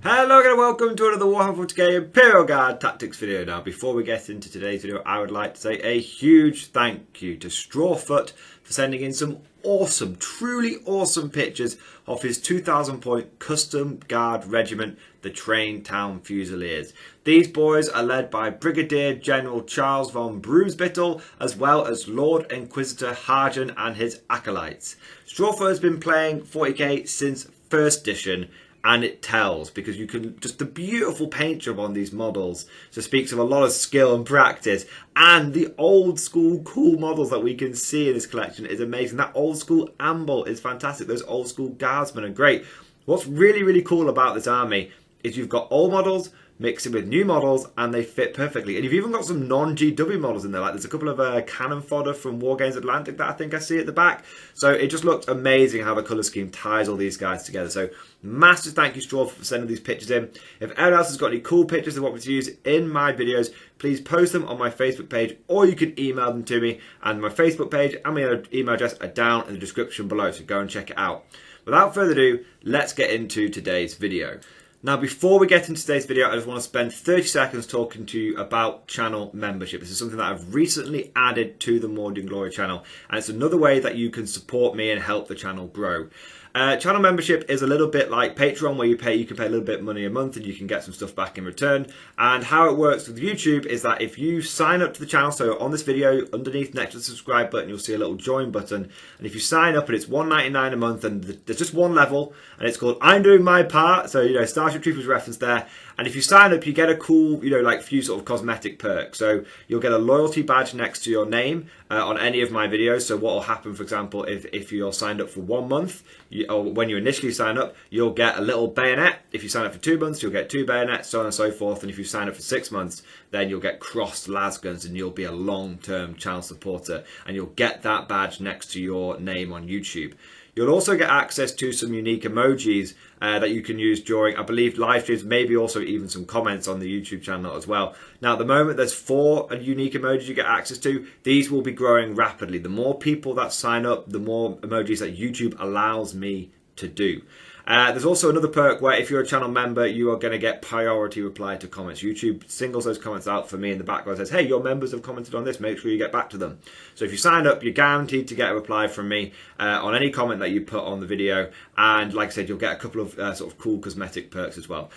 Hello and welcome to another Warhammer 40k Imperial Guard Tactics video. Now before we get into today's video, I would like to say a huge thank you to Strawfoot for sending in some awesome, truly awesome pictures of his 2000 point custom guard regiment, the Train Town Fusiliers. These boys are led by Brigadier General Charles von Brunsbittel, as well as Lord Inquisitor Harjan and his acolytes. Strawfoot has been playing 40k since first edition, and it tells, because you can just the beautiful paint job on these models just speaks of a lot of skill and practice, and the old school cool models that we can see in this collection is amazing. That old school amble is fantastic. Those old school guardsmen are great. What's really cool about this army is you've got old models mixing with new models, and they fit perfectly. And you've even got some non-GW models in there. Like there's a couple of cannon fodder from War Games Atlantic that I think I see at the back. So it just looks amazing how the colour scheme ties all these guys together. So massive thank you, Straw, for sending these pictures in. If anyone else has got any cool pictures they want me to use in my videos, please post them on my Facebook page, or you can email them to me. And my Facebook page and my email address are down in the description below, so go and check it out. Without further ado, let's get into today's video. Now, before we get into today's video, I just want to spend 30 seconds talking to you about channel membership. This is something that I've recently added to the Mordian Glory channel, and it's another way that you can support me and help the channel grow. Channel membership is a little bit like Patreon, where you can pay a little bit of money a month and you can get some stuff back in return. And how it works with YouTube is that if you sign up to the channel, so on this video, underneath next to the subscribe button, you'll see a little join button. And if you sign up, and it's $1.99 a month, and there's just one level, and it's called I'm Doing My Part. So, Starship Troopers reference there. And if you sign up, you get a cool, few sort of cosmetic perks. So you'll get a loyalty badge next to your name on any of my videos. So what will happen, for example, if you're signed up for 1 month, or when you initially sign up, you'll get a little bayonet. If you sign up for 2 months, you'll get 2 bayonets, so on and so forth. And if you sign up for 6 months, then you'll get crossed lasguns, and you'll be a long-term channel supporter. And you'll get that badge next to your name on YouTube. You'll also get access to some unique emojis that you can use during, I believe, live streams, maybe also even some comments on the YouTube channel as well. Now, at the moment, there's 4 unique emojis you get access to. These will be growing rapidly. The more people that sign up, the more emojis that YouTube allows me to do. There's also another perk where if you're a channel member, you are going to get priority reply to comments. YouTube singles those comments out for me in the background and says, hey, your members have commented on this, make sure you get back to them. So if you sign up, you're guaranteed to get a reply from me on any comment that you put on the video. And like I said, you'll get a couple of sort of cool cosmetic perks as well.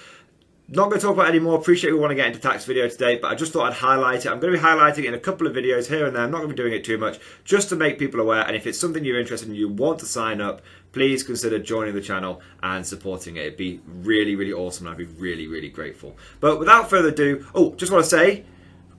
Not going to talk about it anymore. Appreciate we want to get into tax video today, but I just thought I'd highlight it. I'm going to be highlighting it in a couple of videos here and there. I'm not going to be doing it too much, just to make people aware. And if it's something you're interested in, you want to sign up, please consider joining the channel and supporting it. It'd be really awesome, and I'd be really grateful. But without further ado, just want to say,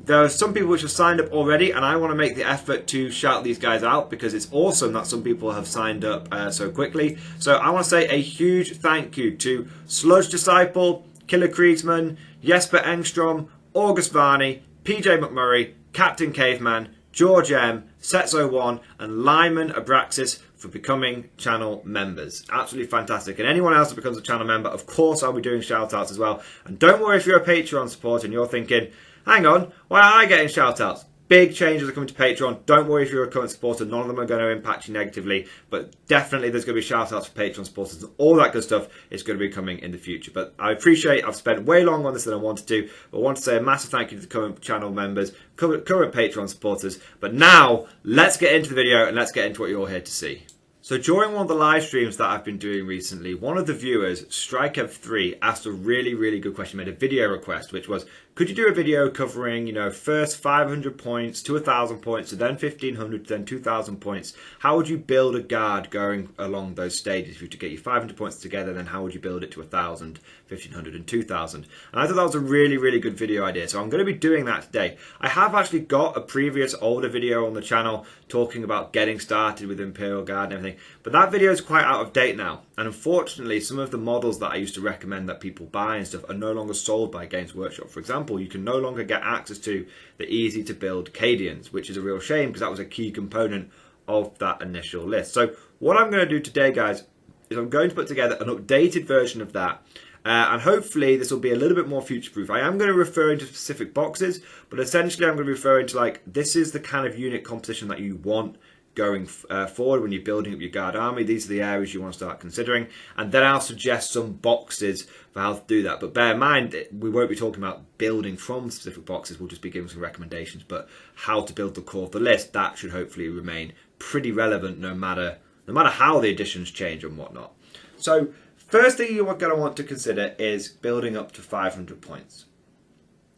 there are some people which have signed up already, and I want to make the effort to shout these guys out because it's awesome that some people have signed up so quickly. So I want to say a huge thank you to Sludge Disciple, Killer Kriegsman, Jesper Engstrom, August Varney, PJ McMurray, Captain Caveman, George M, Setzo1, and Lyman Abraxas for becoming channel members. Absolutely fantastic. And anyone else that becomes a channel member, of course, I'll be doing shout outs as well. And don't worry if you're a Patreon supporter and you're thinking, hang on, why aren't I getting shout outs? Big changes are coming to Patreon. Don't worry if you're a current supporter. None of them are going to impact you negatively. But definitely there's going to be shout-outs for Patreon supporters. All that good stuff is going to be coming in the future. But I appreciate I've spent way longer on this than I wanted to. But I want to say a massive thank you to the current channel members, current Patreon supporters. But now, let's get into the video and let's get into what you're all here to see. So during one of the live streams that I've been doing recently, one of the viewers, StrikeF3, asked a really good question, made a video request, which was, could you do a video covering, first 500 points to 1,000 points, to then 1,500, to then 2,000 points? How would you build a guard going along those stages? If you were to get your 500 points together, then how would you build it to 1,000, 1,500, and 2,000? And I thought that was a really good video idea, so I'm going to be doing that today. I have actually got a previous older video on the channel talking about getting started with Imperial Guard and everything, but that video is quite out of date now. And unfortunately, some of the models that I used to recommend that people buy and stuff are no longer sold by Games Workshop. For example, you can no longer get access to the easy to build Cadians, which is a real shame because that was a key component of that initial list. So what I'm going to do today, guys, is I'm going to put together an updated version of that. And hopefully this will be a little bit more future-proof. I am going to refer to specific boxes, but essentially I'm going to be referring to, like, this is the kind of unit composition that you want going forward when you're building up your guard army. These are the areas you want to start considering, and then I'll suggest some boxes for how to do that. But bear in mind, we won't be talking about building from specific boxes. We'll just be giving some recommendations, but how to build the core of the list, that should hopefully remain pretty relevant no matter how the additions change and whatnot. So first thing you're going to want to consider is building up to 500 points.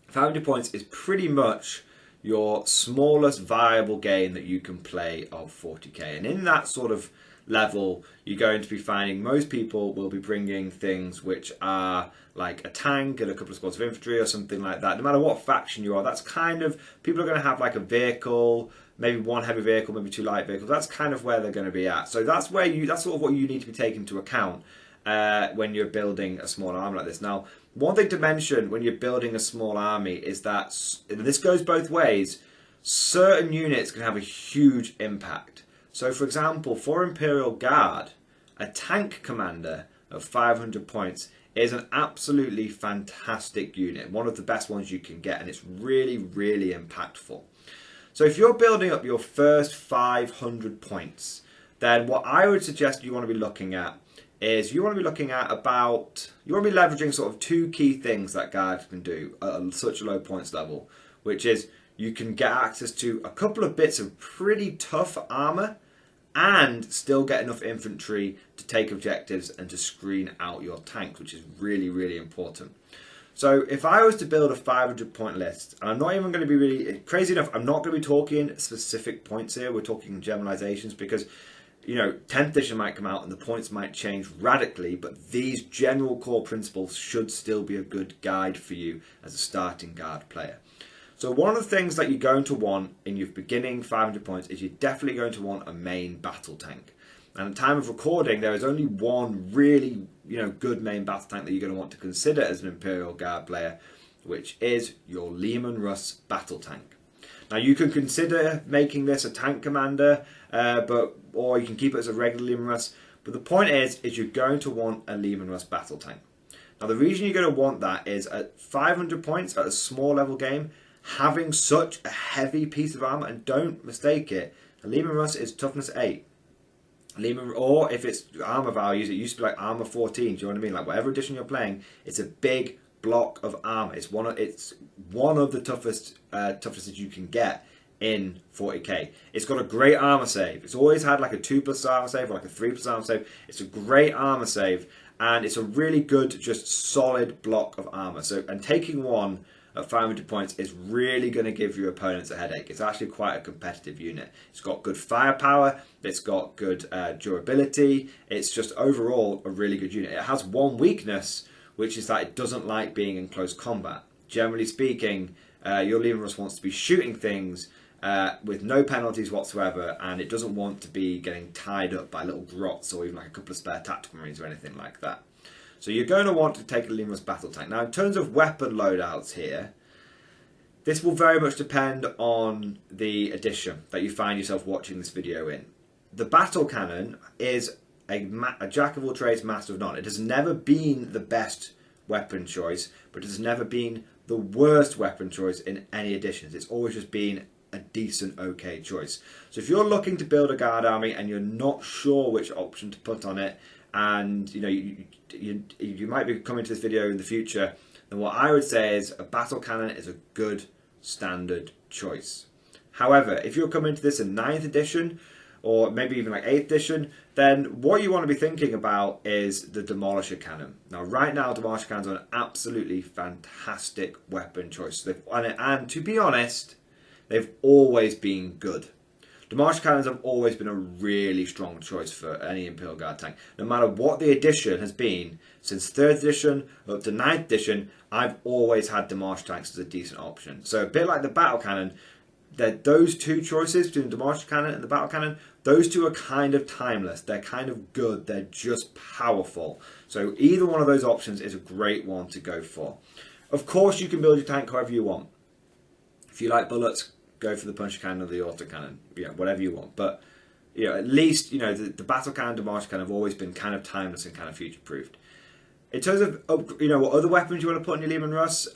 500 points is pretty much your smallest viable game that you can play of 40k, and in that sort of level you're going to be finding most people will be bringing things which are like a tank and a couple of squads of infantry or something like that. No matter what faction you are, that's kind of, people are going to have like a vehicle, maybe one heavy vehicle, maybe two light vehicles. That's kind of where they're going to be at. So that's sort of what you need to be taking into account when you're building a small army like this. Now, one thing to mention when you're building a small army is that, and this goes both ways, certain units can have a huge impact. So for example, for Imperial Guard, a tank commander of 500 points is an absolutely fantastic unit, one of the best ones you can get, and it's really, really impactful. So if you're building up your first 500 points, then what I would suggest you want to be looking at is you want to be leveraging sort of two key things that guards can do at such a low points level, which is you can get access to a couple of bits of pretty tough armor and still get enough infantry to take objectives and to screen out your tanks, which is really, really important. So if I was to build a 500 point list, and I'm not even going to be really crazy enough, I'm not going to be talking specific points here, we're talking generalizations, because 10th edition might come out and the points might change radically, but these general core principles should still be a good guide for you as a starting guard player. So one of the things that you're going to want in your beginning 500 points is you're definitely going to want a main battle tank. And at the time of recording, there is only one really good main battle tank that you're going to want to consider as an Imperial Guard player, which is your Leman Russ battle tank. Now you can consider making this a tank commander, or you can keep it as a regular Leman Russ. But the point is you're going to want a Leman Russ battle tank. Now the reason you're going to want that is at 500 points at a small level game, having such a heavy piece of armor, and don't mistake it, a Leman Russ is toughness 8. Or if it's armor values, it used to be like armor 14. Do you know what I mean? Like whatever edition you're playing, it's a big block of armor. It's one of the toughest toughnesses you can get in 40k. It's got a great armor save. It's always had like a 2+ armor save or like a 3+ armor save. It's a great armor save, and it's a really good, just solid block of armor. So, and taking one at 500 points is really going to give your opponents a headache. It's actually quite a competitive unit. It's got good firepower, it's got good durability, it's just overall a really good unit. It has one weakness, which is that it doesn't like being in close combat. Generally speaking, your Leman Russ wants to be shooting things with no penalties whatsoever, and it doesn't want to be getting tied up by little grots or even like a couple of spare tactical marines or anything like that. So you're going to want to take a Leman Russ battle tank. Now in terms of weapon loadouts here, this will very much depend on the edition that you find yourself watching this video in. The battle cannon is a jack of all trades, master of none. It has never been the best weapon choice, but it has never been the worst weapon choice in any editions. It's always just been a decent, okay choice. So if you're looking to build a guard army and you're not sure which option to put on it, and you might be coming to this video in the future, then what I would say is a battle cannon is a good standard choice. However, if you're coming to this in 9th edition, or maybe even like 8th edition, then what you want to be thinking about is the Demolisher Cannon. Now right now, Demolisher Cannons are an absolutely fantastic weapon choice. And to be honest, they've always been good. Demolisher Cannons have always been a really strong choice for any Imperial Guard tank. No matter what the edition has been, since 3rd edition up to 9th edition, I've always had Demolisher tanks as a decent option. So a bit like the Battle Cannon, those two choices between the Demolisher Cannon and the Battle Cannon, those two are kind of timeless. They're kind of good. They're just powerful. So either one of those options is a great one to go for. Of course, you can build your tank however you want. If you like bullets, go for the puncher cannon or the auto cannon, whatever you want. But at least the battle cannon, Demolisher cannon have always been kind of timeless and kind of future proofed. In terms of what other weapons you want to put on your Leman Russ,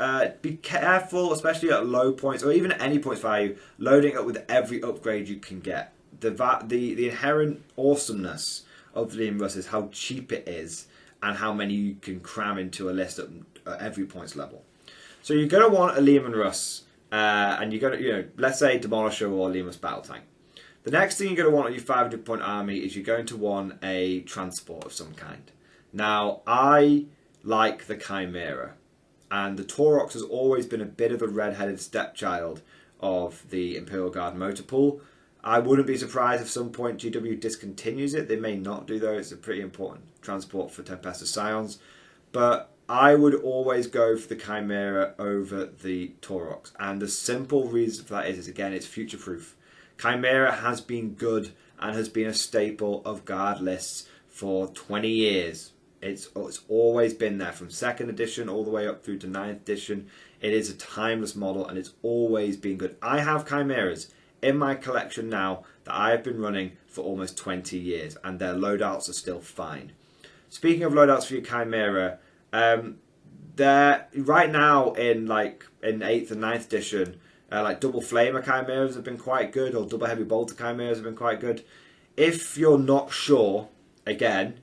be careful, especially at low points or even at any points value, loading up with every upgrade you can get. the inherent awesomeness of the Leman Russ is how cheap it is and how many you can cram into a list at every points level. So you're going to want a Leman Russ, and you're going to, let's say Demolisher or Leman Russ Battle Tank. The next thing you're going to want on your 500 point army is you're going to want a transport of some kind. Now, I like the Chimera, and the Taurox has always been a bit of a red-headed stepchild of the Imperial Guard motor pool. I wouldn't be surprised if at some point GW discontinues it. They may not do, though. It's a pretty important transport for Tempestus Scions. But I would always go for the Chimera over the Taurox. And the simple reason for that is again, it's future-proof. Chimera has been good and has been a staple of Guard lists for 20 years. It's always been there, from 2nd edition all the way up through to 9th edition. It is a timeless model and it's always been good. I have Chimeras in my collection now that I have been running for almost 20 years and their loadouts are still fine. Speaking of loadouts for your Chimera, they're right now in 8th and 9th edition, like double flamer Chimeras have been quite good, or double heavy bolter Chimeras have been quite good. If you're not sure, again,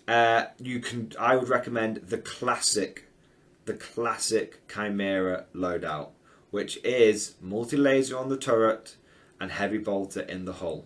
I would recommend the classic Chimera loadout, which is multi-laser on the turret and heavy bolter in the hull.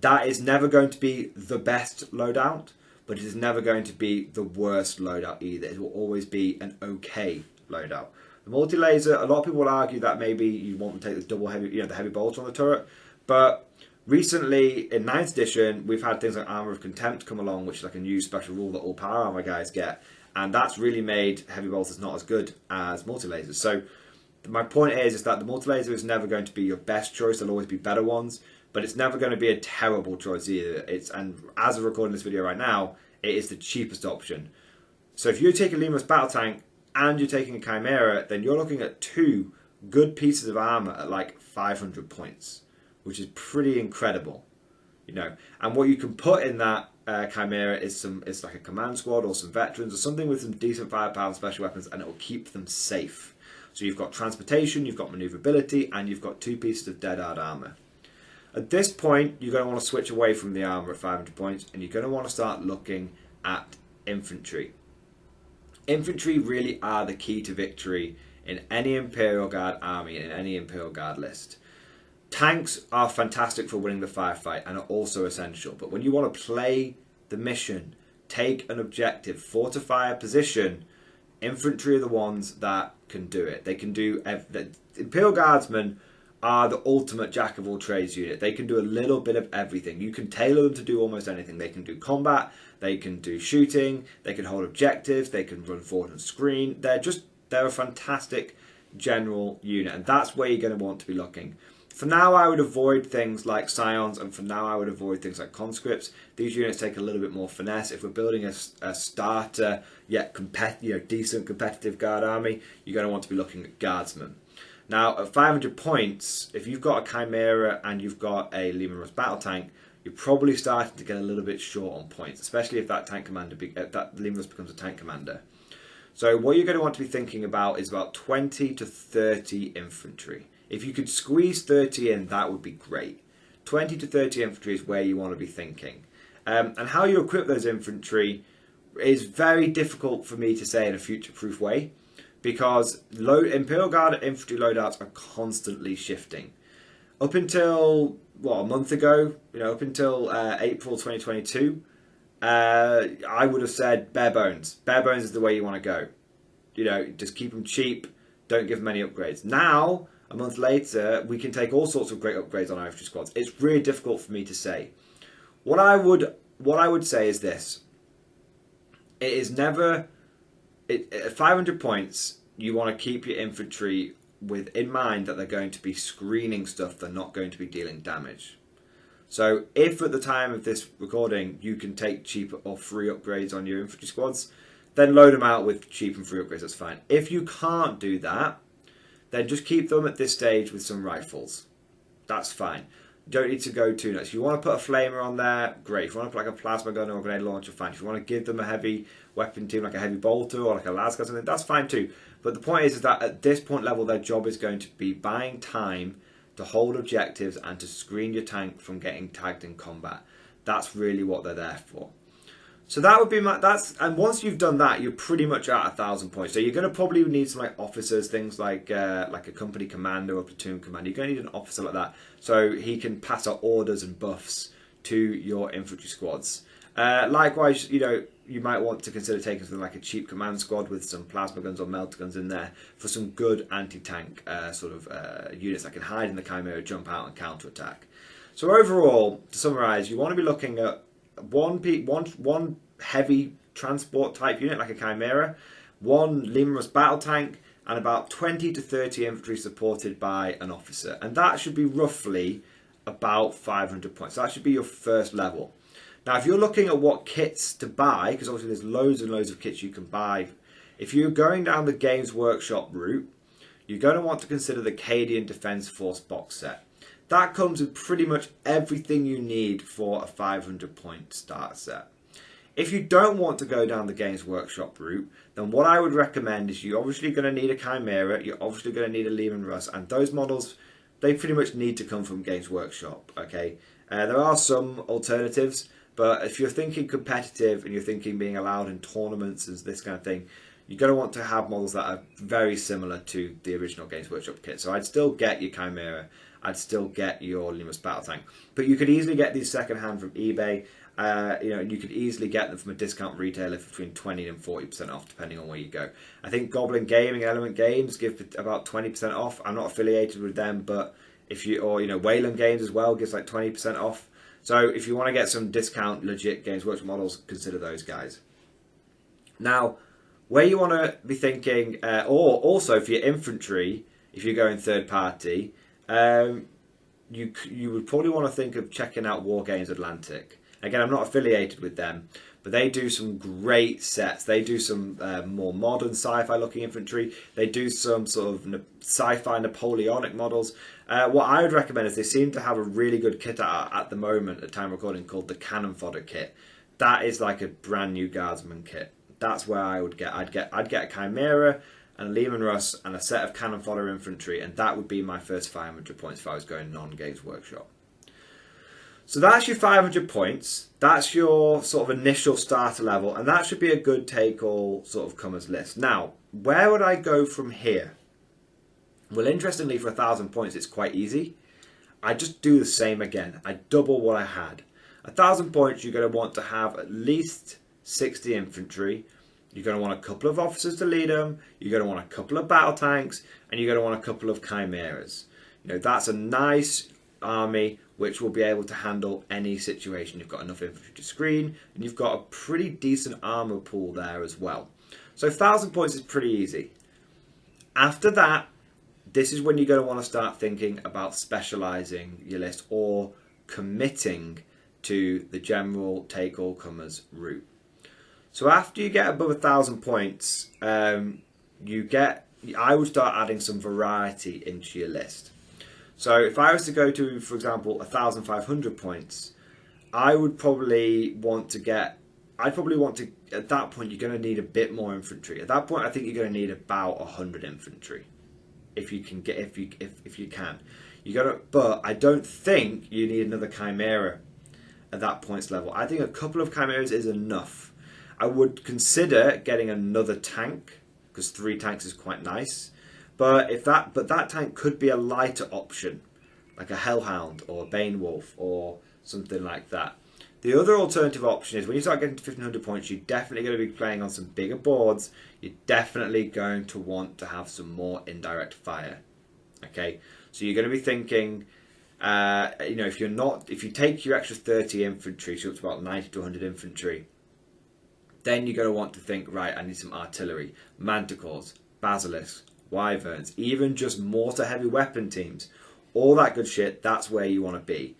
That is never going to be the best loadout, but it is never going to be the worst loadout either. It will always be an okay loadout. The multi-laser, a lot of people will argue that maybe you want to take the double heavy, the heavy bolter on the turret, but recently in 9th edition we've had things like Armour of Contempt come along, which is like a new special rule that all power armor guys get, and that's really made heavy bolters not as good as multi-lasers. So my point is that the multi-laser is never going to be your best choice. There'll always be better ones, but it's never going to be a terrible choice either. And as of recording this video right now, it is the cheapest option. So if you're taking a Leman Russ Battle Tank and you're taking a Chimera, then you're looking at 2 good pieces of armor at like 500 points, which is pretty incredible, And what you can put in that Chimera is like a command squad or some veterans or something with some decent firepower and special weapons, and it will keep them safe. So you've got transportation, you've got maneuverability, and you've got 2 pieces of dead hard armor. At this point, you're going to want to switch away from the armor at 500 points, and you're going to want to start looking at infantry. Infantry really are the key to victory in any Imperial Guard army, in any Imperial Guard list. Tanks are fantastic for winning the firefight and are also essential, but when you want to play the mission, take an objective, fortify a position, infantry are the ones that can do it. They can do Imperial Guardsmen are the ultimate jack of all trades unit. They can do a little bit of everything. You can tailor them to do almost anything. They can do combat, they can do shooting, they can hold objectives, they can run forward and screen. They're a fantastic general unit, and that's where you're going to want to be looking. For now, I would avoid things like Scions, and for now I would avoid things like Conscripts. These units take a little bit more finesse. If we're building a starter, yet decent competitive Guard army, you're going to want to be looking at Guardsmen. Now, at 500 points, if you've got a Chimera and you've got a Leman Russ Battle Tank, you're probably starting to get a little bit short on points, especially if that Leman Russ becomes a tank commander. So what you're going to want to be thinking about is about 20 to 30 infantry. If you could squeeze 30 in, that would be great. 20 to 30 infantry is where you want to be thinking. And how you equip those infantry is very difficult for me to say in a future-proof way, because Imperial Guard infantry loadouts are constantly shifting. Up until, a month ago, up until April 2022, I would have said bare bones. Bare bones is the way you want to go. Just keep them cheap, don't give them any upgrades. Now, a month later, we can take all sorts of great upgrades on our infantry squads. It's really difficult for me to say. What I would say is this. It is never... at 500 points, you want to keep your infantry in mind that they're going to be screening stuff, they're not going to be dealing damage. So if at the time of this recording you can take cheap or free upgrades on your infantry squads, then load them out with cheap and free upgrades, that's fine. If you can't do that, then just keep them at this stage with some rifles. That's fine. You don't need to go too nuts. If you want to put a flamer on there, great. If you want to put like a plasma gun or a grenade launcher, fine. If you want to give them a heavy weapon team like a heavy bolter or like a lascar or something, that's fine too. But the point is that at this point level, their job is going to be buying time to hold objectives and to screen your tank from getting tagged in combat. That's really what they're there for. So that would be and once you've done that, you're pretty much at 1,000 points. So you're going to probably need some like officers, things like a company commander or platoon commander. You're going to need an officer like that, so he can pass out orders and buffs to your infantry squads. Likewise, you might want to consider taking something like a cheap command squad with some plasma guns or melter guns in there for some good anti-tank units that can hide in the Chimera, jump out and counter-attack. So overall, to summarise, you want to be looking at one heavy transport type unit like a Chimera, one Leman-Russ battle tank, and about 20 to 30 infantry supported by an officer. And that should be roughly about 500 points. So that should be your first level. Now, if you're looking at what kits to buy, because obviously there's loads and loads of kits you can buy, if you're going down the Games Workshop route, you're going to want to consider the Cadian Defence Force box set. That comes with pretty much everything you need for a 500 point start set. If you don't want to go down the Games Workshop route, then what I would recommend is you're obviously going to need a Chimera, you're obviously going to need a Leman-Russ, and those models, they pretty much need to come from Games Workshop, okay? There are some alternatives, but if you're thinking competitive and you're thinking being allowed in tournaments and this kind of thing, you're going to want to have models that are very similar to the original Games Workshop kit. So I'd still get your Chimera, I'd still get your Leman-Russ battle tank, but you could easily get these second-hand from eBay. You could easily get them from a discount retailer for between 20 and 40% off, depending on where you go. I think Goblin Gaming and Element Games give about 20% off. I'm not affiliated with them, but Wayland Games as well gives like 20% off. So if you want to get some discount, legit Games Workshop models, consider those guys. Now, where you want to be thinking, or also for your infantry, if you're going third party, you would probably want to think of checking out War Games Atlantic. Again, I'm not affiliated with them, but they do some great sets. They do some more modern sci-fi looking infantry. They do some sort of sci-fi Napoleonic models. What I would recommend is they seem to have a really good kit at the moment, at time of recording, called the Cannon Fodder kit. That is like a brand new Guardsman kit. That's where I would get. I'd get a Chimera and a Leman-Russ and a set of Cannon Fodder infantry, and that would be my first 500 points if I was going non-Games Workshop. So that's your 500 points. That's your sort of initial starter level, and that should be a good take-all sort of comers list. Now, where would I go from here? Well, interestingly, for 1,000 points, it's quite easy. I just do the same again. I double what I had. 1,000 points, you're going to want to have at least 60 infantry. You're going to want a couple of officers to lead them. You're going to want a couple of battle tanks, and you're going to want a couple of Chimeras. That's a nice army which will be able to handle any situation. You've got enough infantry to screen, and you've got a pretty decent armour pool there as well. So 1,000 points is pretty easy. After that, this is when you're going to want to start thinking about specialising your list or committing to the general take-all-comers route. So after you get above 1,000 points, I would start adding some variety into your list. So if I was to go to, for example, 1,500 points, I would probably want to at that point, you're going to need a bit more infantry. At that point, I think you're going to need about 100 infantry. If you can but I don't think you need another Chimera at that points level. I think a couple of Chimeras is enough. I would consider getting another tank, because 3 tanks is quite nice. But that tank could be a lighter option, like a Hellhound or a Banewolf or something like that. The other alternative option is when you start getting to 1,500 points, you're definitely going to be playing on some bigger boards. You're definitely going to want to have some more indirect fire. Okay, so you're going to be thinking, if you take your extra 30 infantry, so it's about 90 to 100 infantry, then you're going to want to think, right, I need some artillery, manticores, basilisks, wyverns, even just mortar heavy weapon teams, all that good shit. That's where you want to be,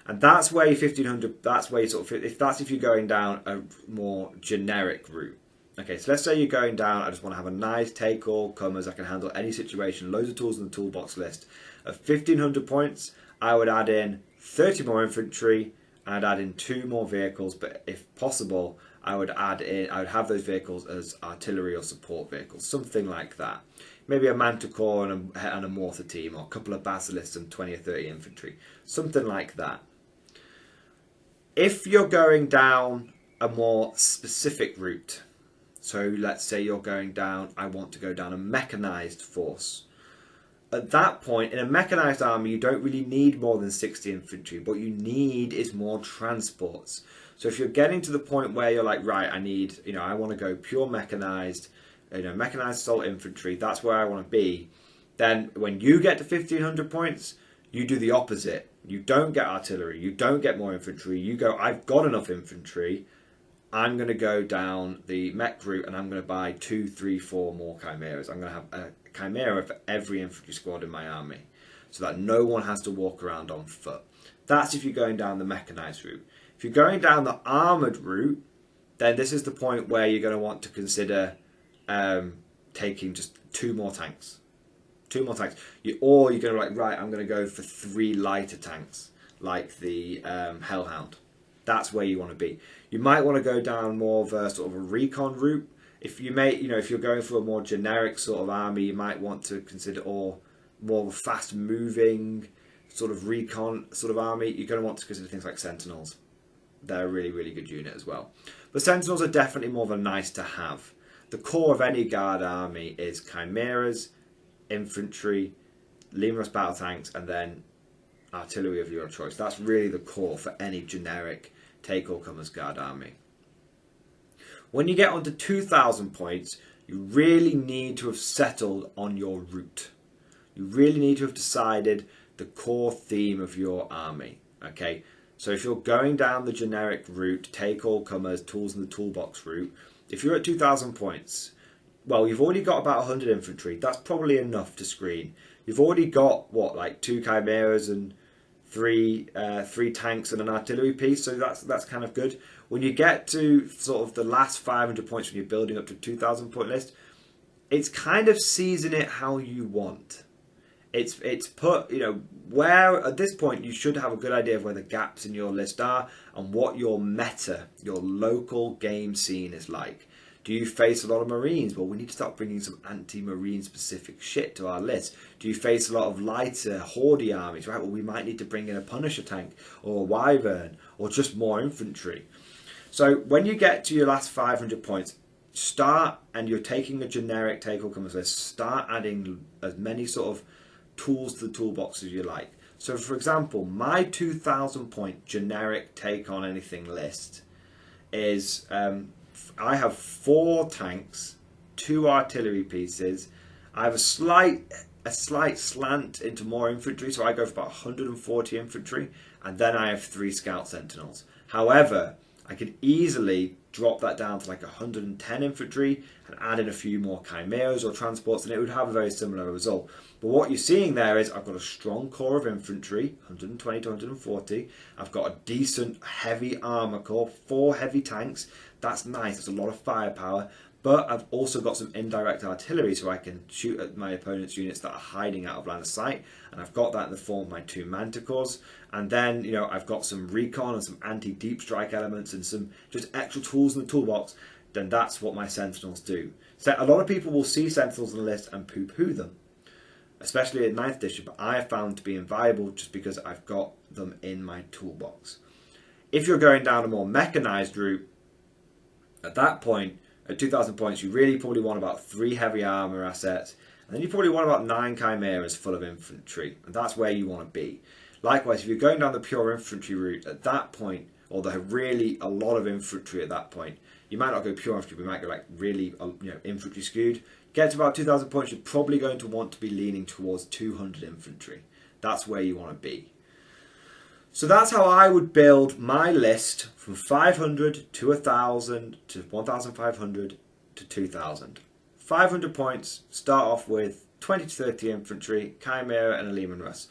and that's where your 1,500. That's where you if you're going down a more generic route. Okay, so let's say you're going down. I just want to have a nice take all comers. I can handle any situation. Loads of tools in the toolbox list. At 1,500 points, I would add in 30 more infantry. And I'd add in 2 more vehicles, but if possible, I would have those vehicles as artillery or support vehicles, something like that. Maybe a Manticore and a mortar team, or a couple of basilisks and 20 or 30 infantry, something like that. If you're going down a more specific route, so let's say you're going down, I want to go down a mechanized force. At that point, in a mechanized army, you don't really need more than 60 infantry. What you need is more transports. So if you're getting to the point where you're like, right, I want to go pure mechanized, mechanized assault infantry, that's where I want to be. Then when you get to 1500 points, you do the opposite. You don't get artillery, you don't get more infantry. You go, I've got enough infantry, I'm going to go down the mech route and I'm going to buy 2, 3, 4 more chimeras. I'm going to have a chimera for every infantry squad in my army, so that no one has to walk around on foot. That's if you're going down the mechanized route. If you're going down the armoured route, then this is the point where you're going to want to consider taking just 2 more tanks. 2 more tanks. Or you're going to be like, right, I'm going to go for 3 lighter tanks, like the Hellhound. That's where you want to be. You might want to go down more of a sort of a recon route. If you're going for a more generic sort of army, you might want to consider, or more of a fast-moving sort of recon sort of army, you're going to want to consider things like Sentinels. They're a really, really good unit as well. But Sentinels are definitely more of a nice to have. The core of any guard army is chimeras, infantry, Leman-Russ battle tanks, and then artillery of your choice. That's really the core for any generic take-all-comers guard army. When you get onto 2000 points, you really need to have settled on your route. You really need to have decided the core theme of your army. Okay, so if you're going down the generic route, take-all-comers, tools in the toolbox route, if you're at 2000 points, well, you've already got about 100 infantry. That's probably enough to screen. You've already got, what, like 2 chimeras and 3 tanks and an artillery piece, so that's kind of good. When you get to sort of the last 500 points when you're building up to a 2000 point list, it's kind of season it how you want. It's put, where at this point you should have a good idea of where the gaps in your list are and what your meta, your local game scene is like. Do you face a lot of Marines? Well, we need to start bringing some anti-Marine specific shit to our list. Do you face a lot of lighter, hordy armies? Right, well, we might need to bring in a Punisher tank or a Wyvern or just more infantry. So when you get to your last 500 points, and you're taking a generic take-all-comers list, start adding as many sort of tools to the toolbox as you like. So for example, my 2000 point generic take-on-anything list is... I have 4 tanks, 2 artillery pieces. I have a slight slant into more infantry, so I go for about 140 infantry, and then I have 3 scout sentinels. However, I could easily drop that down to like 110 infantry and add in a few more chimeras or transports, and it would have a very similar result. But what you're seeing there is I've got a strong core of infantry, 120 to 140. I've got a decent heavy armour core, 4 heavy tanks. That's nice, that's a lot of firepower. But I've also got some indirect artillery, so I can shoot at my opponent's units that are hiding out of line of sight. And I've got that in the form of my 2 manticores. And then, I've got some recon and some anti-deep strike elements and some just extra tools in the toolbox. Then that's what my sentinels do. So a lot of people will see sentinels on the list and poo-poo them, especially at 9th edition. But I have found to be invaluable just because I've got them in my toolbox. If you're going down a more mechanized route, at that point, at 2000 points, you really probably want about 3 heavy armour assets, and then you probably want about 9 chimeras full of infantry, and that's where you want to be. Likewise, if you're going down the pure infantry route at that point, or there are really a lot of infantry at that point, you might not go pure infantry, but you might go like really infantry skewed. Get to about 2000 points, you're probably going to want to be leaning towards 200 infantry. That's where you want to be. So that's how I would build my list from 500 to 1000 to 1500 to 2000. 500 points, start off with 20 to 30 infantry, chimera and a Leman-Russ.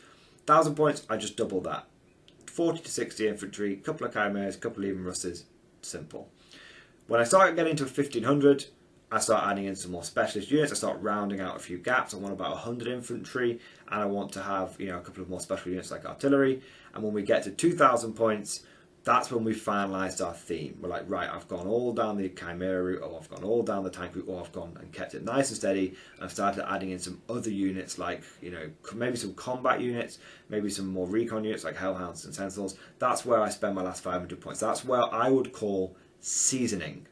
1000 points, I just double that. 40 to 60 infantry, a couple of chimeras, a couple of Leman-Russes, simple. When I start getting to 1500, I start adding in some more specialist units. I start rounding out a few gaps. I want about 100 infantry, and I want to have a couple of more special units like artillery. And when we get to 2000 points, that's when we finalised our theme. We're like, right, I've gone all down the Chimera route, or I've gone all down the tank route, or I've gone and kept it nice and steady, and I've started adding in some other units, like, you know, maybe some combat units, maybe some more recon units like Hellhounds and Sentinels. That's where I spend my last 500 points. That's where I would call seasoning.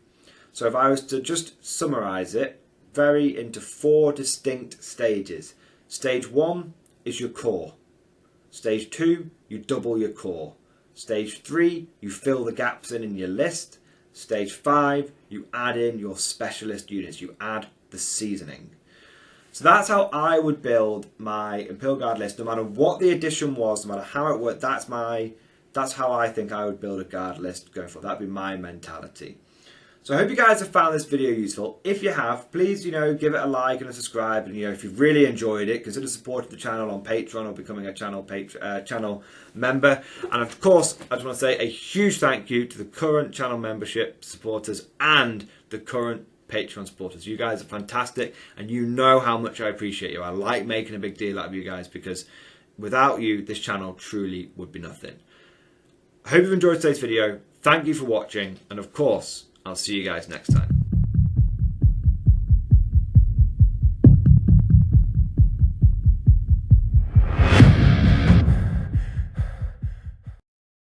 So if I was to just summarise it, vary into 4 distinct stages. Stage 1 is your core. Stage 2, you double your core. Stage 3, you fill the gaps in your list. Stage 5, you add in your specialist units. You add the seasoning. So that's how I would build my Imperial Guard list, no matter what the addition was, no matter how it worked. That's how I think I would build a guard list going forward. That'd be my mentality. So I hope you guys have found this video useful. If you have, please, you know, give it a like and a subscribe. And, you know, if you've really enjoyed it, consider supporting the channel on Patreon or becoming a channel member. And of course, I just want to say a huge thank you to the current channel membership supporters and the current Patreon supporters. You guys are fantastic, and you know how much I appreciate you. I like making a big deal out of you guys, because without you, this channel truly would be nothing. I hope you've enjoyed today's video. Thank you for watching, and of course, I'll see you guys next time.